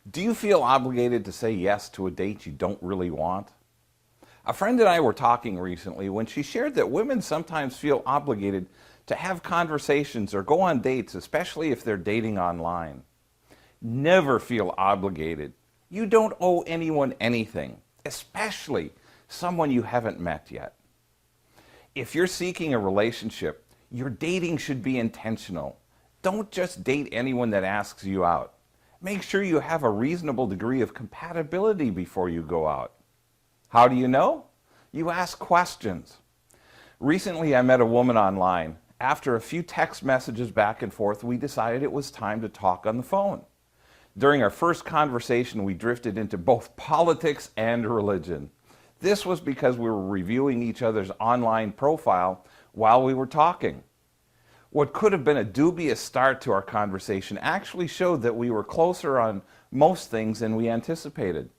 Do you feel obligated to say yes to a date you don't really want? A friend and I were talking recently when she shared that women sometimes feel obligated to have conversations or go on dates, especially if they're dating online. Never feel obligated. You don't owe anyone anything, especially someone you haven't met yet. If you're seeking a relationship, your dating should be intentional. Don't just date anyone that asks you out. Make sure you have a reasonable degree of compatibility before you go out. How do you know? You ask questions. Recently, I met a woman online. After a few text messages back and forth, we decided it was time to talk on the phone. During our first conversation, we drifted into both politics and religion. This was because we were reviewing each other's online profile while we were talking. What could have been a dubious start to our conversation actually showed that we were closer on most things than we anticipated.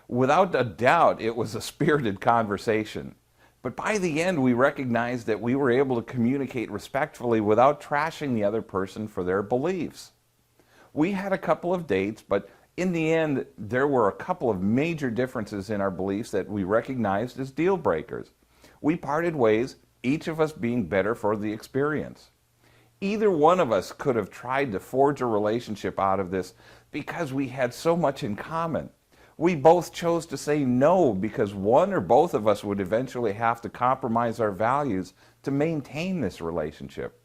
Without a doubt, it was a spirited conversation. But by the end, we recognized that we were able to communicate respectfully without trashing the other person for their beliefs. We had a couple of dates, but in the end, there were a couple of major differences in our beliefs that we recognized as deal breakers. We parted ways, each of us being better for the experience. Either one of us could have tried to forge a relationship out of this because we had so much in common. We both chose to say no because one or both of us would eventually have to compromise our values to maintain this relationship.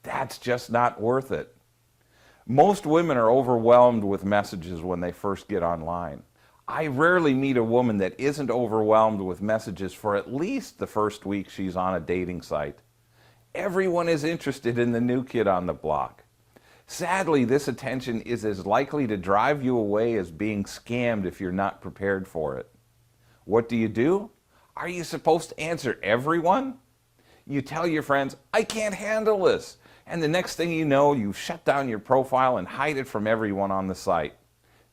That's just not worth it. Most women are overwhelmed with messages when they first get online. I rarely meet a woman that isn't overwhelmed with messages for at least the first week she's on a dating site. Everyone is interested in the new kid on the block. Sadly, this attention is as likely to drive you away as being scammed if you're not prepared for it. What do? Are you supposed to answer everyone? You tell your friends, "I can't handle this," and the next thing you know, you shut down your profile and hide it from everyone on the site.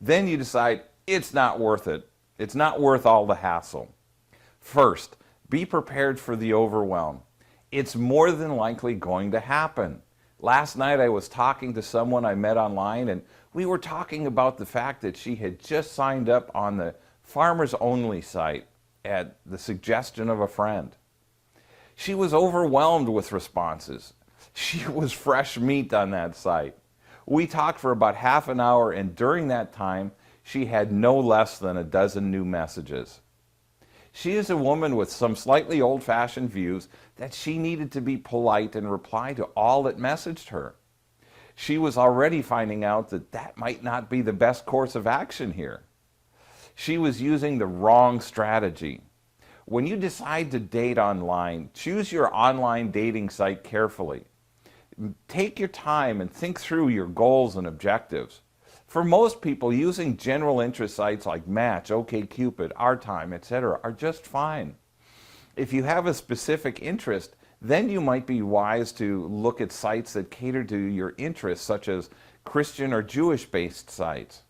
Then you decide it's not worth it. It's not worth all the hassle. First, be prepared for the overwhelm. It's more than likely going to happen. Last night I was talking to someone I met online, and we were talking about the fact that she had just signed up on the Farmers Only site at the suggestion of a friend. She was overwhelmed with responses. She was fresh meat on that site. We talked for about half an hour, and during that time, she had no less than a dozen new messages. She is a woman with some slightly old-fashioned views that she needed to be polite and reply to all that messaged her. She was already finding out that that might not be the best course of action here. She was using the wrong strategy. When you decide to date online, choose your online dating site carefully. Take your time and think through your goals and objectives. For most people, using general interest sites like Match, OkCupid, Our Time, etc. are just fine. If you have a specific interest, then you might be wise to look at sites that cater to your interests, such as Christian or Jewish-based sites.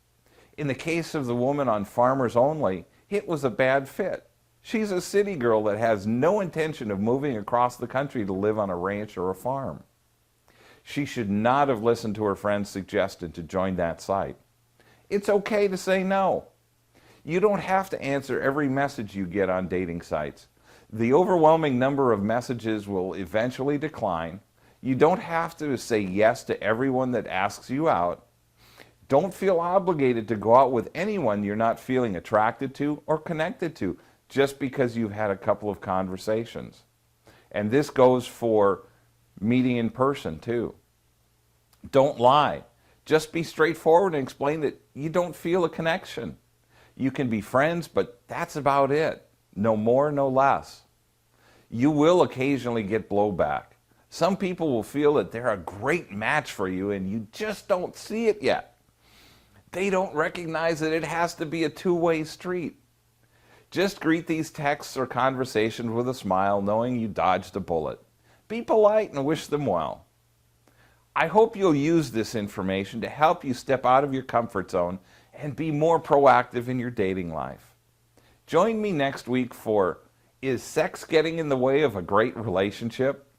In the case of the woman on Farmers Only, it was a bad fit. She's a city girl that has no intention of moving across the country to live on a ranch or a farm. She should not have listened to her friend's suggestion to join that site. It's okay to say no. You don't have to answer every message you get on dating sites. The overwhelming number of messages will eventually decline. You don't have to say yes to everyone that asks you out. Don't feel obligated to go out with anyone you're not feeling attracted to or connected to just because you've had a couple of conversations. And this goes for meeting in person too. Don't lie. Just be straightforward and explain that you don't feel a connection. You can be friends, but that's about it. No more, no less. You will occasionally get blowback. Some people will feel that they're a great match for you and you just don't see it yet. They don't recognize that it has to be a two-way street. Just greet these texts or conversations with a smile, knowing you dodged a bullet. Be polite and wish them well. I hope you'll use this information to help you step out of your comfort zone and be more proactive in your dating life. Join me next week for Is Sex Getting in the Way of a Great Relationship?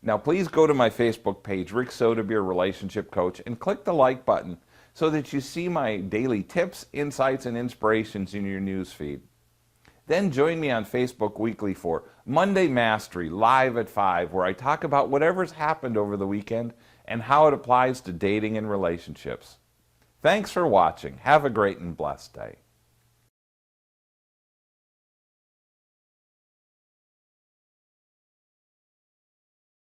Now please go to my Facebook page, Rick Soderbeer Relationship Coach, and click the like button so that you see my daily tips, insights, and inspirations in your news feed. Then join me on Facebook weekly for Monday Mastery, live at 5, where I talk about whatever's happened over the weekend and how it applies to dating and relationships. Thanks for watching. Have a great and blessed day.